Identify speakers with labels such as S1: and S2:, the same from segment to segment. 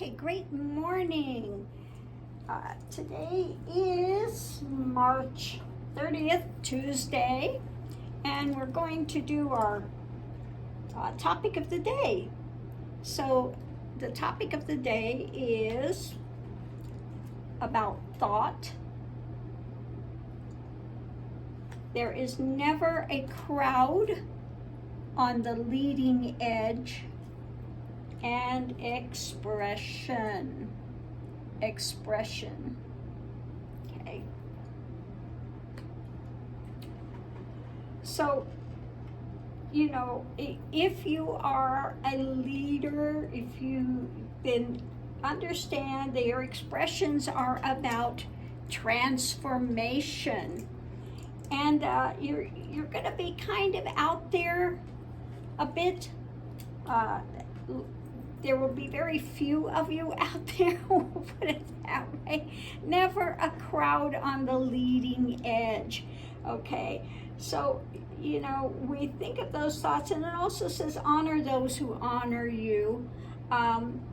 S1: Okay, great morning. Today is March 30th, Tuesday, and we're going to do our topic of the day. So the topic of the day is about thought. There is never a crowd on the leading edge. And expression. Okay. So, you know, if you are a leader, if you then understand that your expressions are about transformation, and you're going to be kind of out there a bit. There will be very few of you out there, we'll put it that way. Never a crowd on the leading edge, okay? So, you know, we think of those thoughts, and it also says honor those who honor you.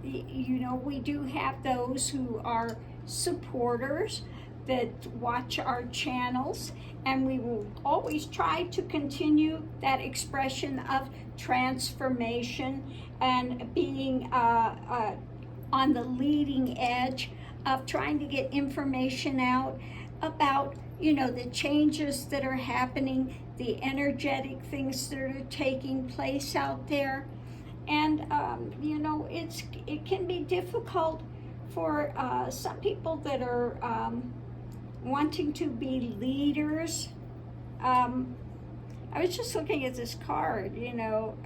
S1: You know, we do have those who are supporters that watch our channels, and we will always try to continue that expression of transformation and being on the leading edge of trying to get information out about, you know, the changes that are happening, the energetic things that are taking place out there. And you know, it can be difficult for some people that are wanting to be leaders. I was just looking at this card, you know,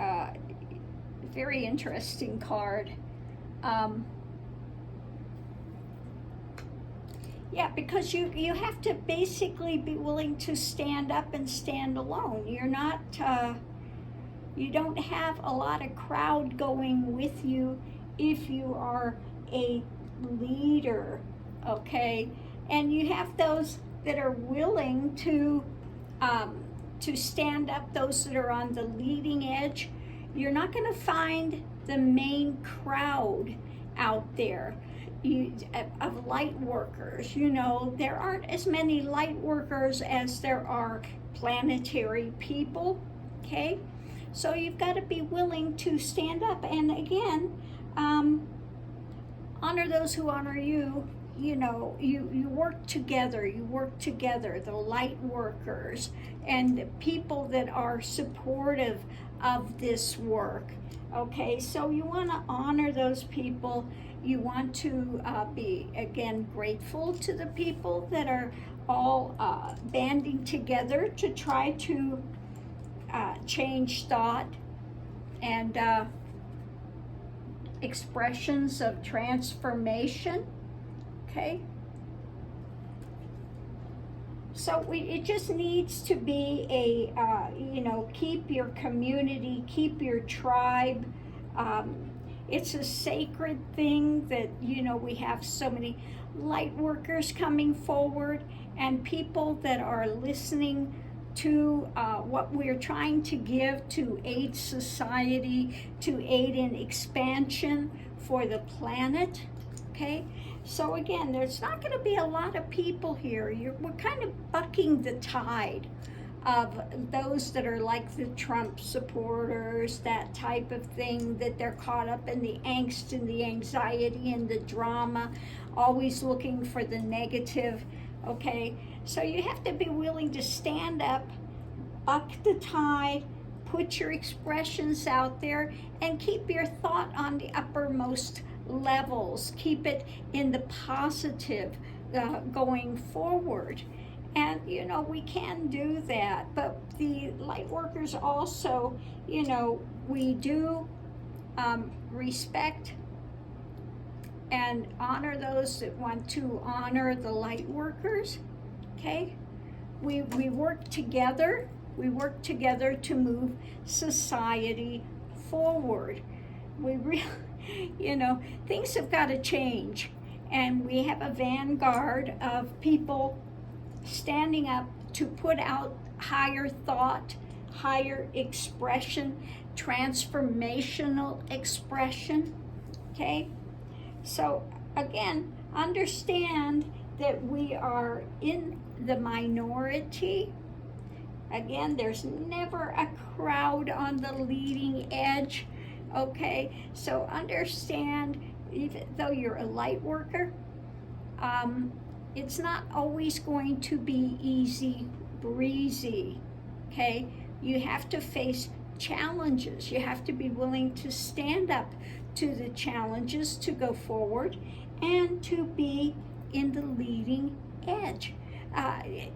S1: very interesting card. Yeah, because you have to basically be willing to stand up and stand alone. You're not, you don't have a lot of crowd going with you if you are a leader, okay? And you have those that are willing to stand up, those that are on the leading edge. You're not going to find the main crowd out there of light workers. You know, there aren't as many light workers as there are planetary people, okay? So you've got to be willing to stand up. And again, honor those who honor you. You know, you work together, the light workers and the people that are supportive of this work, okay? So you want to honor those people. You want to be, again, grateful to the people that are all banding together to try to change thought and expressions of transformation. Okay, so it just needs to be a, you know, keep your community, keep your tribe. It's a sacred thing that, you know, we have so many light workers coming forward and people that are listening to what we're trying to give to aid society, to aid in expansion for the planet, okay? So again, there's not going to be a lot of people here. We're kind of bucking the tide of those that are like the Trump supporters, that type of thing, that they're caught up in the angst and the anxiety and the drama, always looking for the negative, okay? So you have to be willing to stand up, buck the tide, put your expressions out there, and keep your thought on the uppermost levels. Keep it in the positive going forward. And, you know, we can do that. But the light workers also, you know, we do respect and honor those that want to honor the light workers, okay? We work together. We work together to move society forward. We really, you know, things have got to change, and we have a vanguard of people standing up to put out higher thought, higher expression, transformational expression, okay? So again, understand that we are in the minority. Again, there's never a crowd on the leading edge. Okay, so understand, even though you're a light worker, it's not always going to be easy breezy. Okay, you have to face challenges. You have to be willing to stand up to the challenges, to go forward, and to be in the leading edge.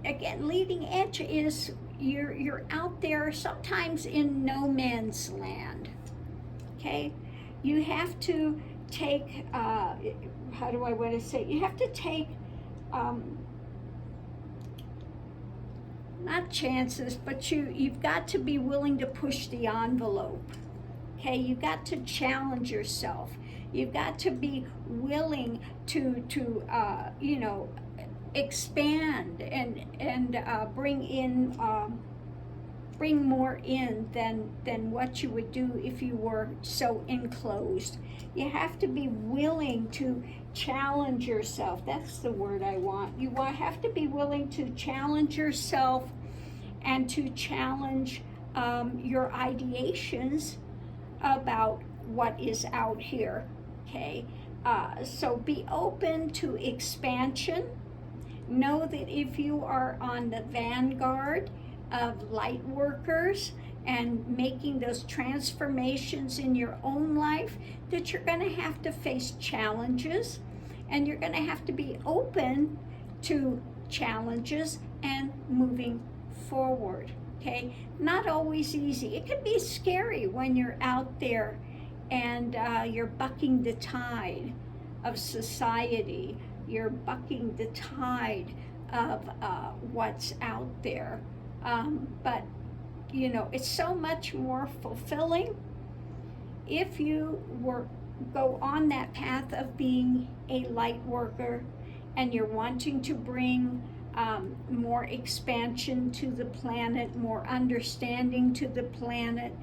S1: Again, leading edge is you're out there sometimes in no man's land. Okay, you have to take how do I want to say? You have to take not chances, but you've got to be willing to push the envelope. Okay, you've got to challenge yourself. You've got to be willing to expand and bring more in than what you would do if you were so enclosed. You have to be willing to challenge yourself. That's the word I want. You have to be willing to challenge yourself and to challenge your ideations about what is out here. Okay, so be open to expansion. Know that if you are on the vanguard of light workers and making those transformations in your own life, that you're going to have to face challenges, and you're going to have to be open to challenges and moving forward. Okay, not always easy. It can be scary when you're out there and you're bucking the tide of society. You're bucking the tide of what's out there. But, you know, it's so much more fulfilling if you go on that path of being a light worker and you're wanting to bring more expansion to the planet, more understanding to the planet.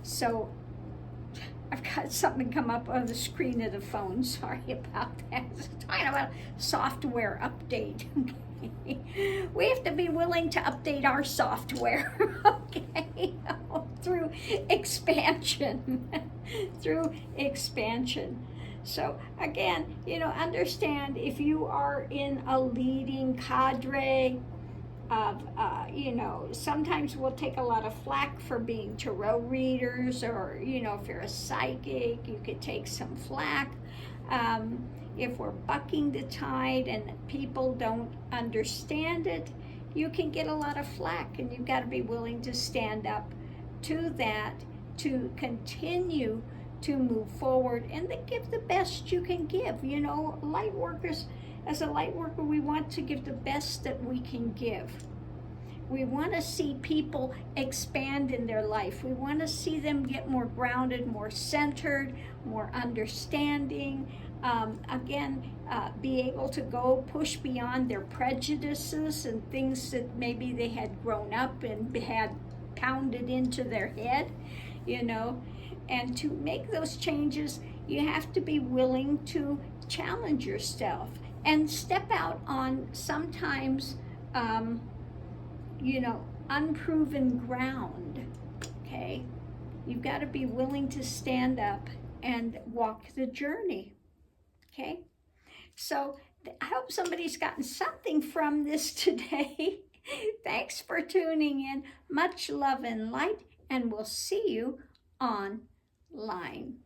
S1: So I've got something come up on the screen of the phone. Sorry about that. It's talking about software update. We have to be willing to update our software, okay, through expansion, through expansion. So again, you know, understand if you are in a leading cadre of, you know, sometimes we'll take a lot of flack for being tarot readers, or, you know, if you're a psychic, you could take some flack. If we're bucking the tide and people don't understand it, you can get a lot of flack, and you've got to be willing to stand up to that, to continue to move forward and then give the best you can give. You know, light workers, as a light worker, we want to give the best that we can give. We want to see people expand in their life. We want to see them get more grounded, more centered, more understanding. Be able to go push beyond their prejudices and things that maybe they had grown up and had pounded into their head, you know. And to make those changes, you have to be willing to challenge yourself and step out on sometimes, you know, unproven ground, okay? You've got to be willing to stand up and walk the journey, okay? So I hope somebody's gotten something from this today. Thanks for tuning in. Much love and light, and we'll see you online.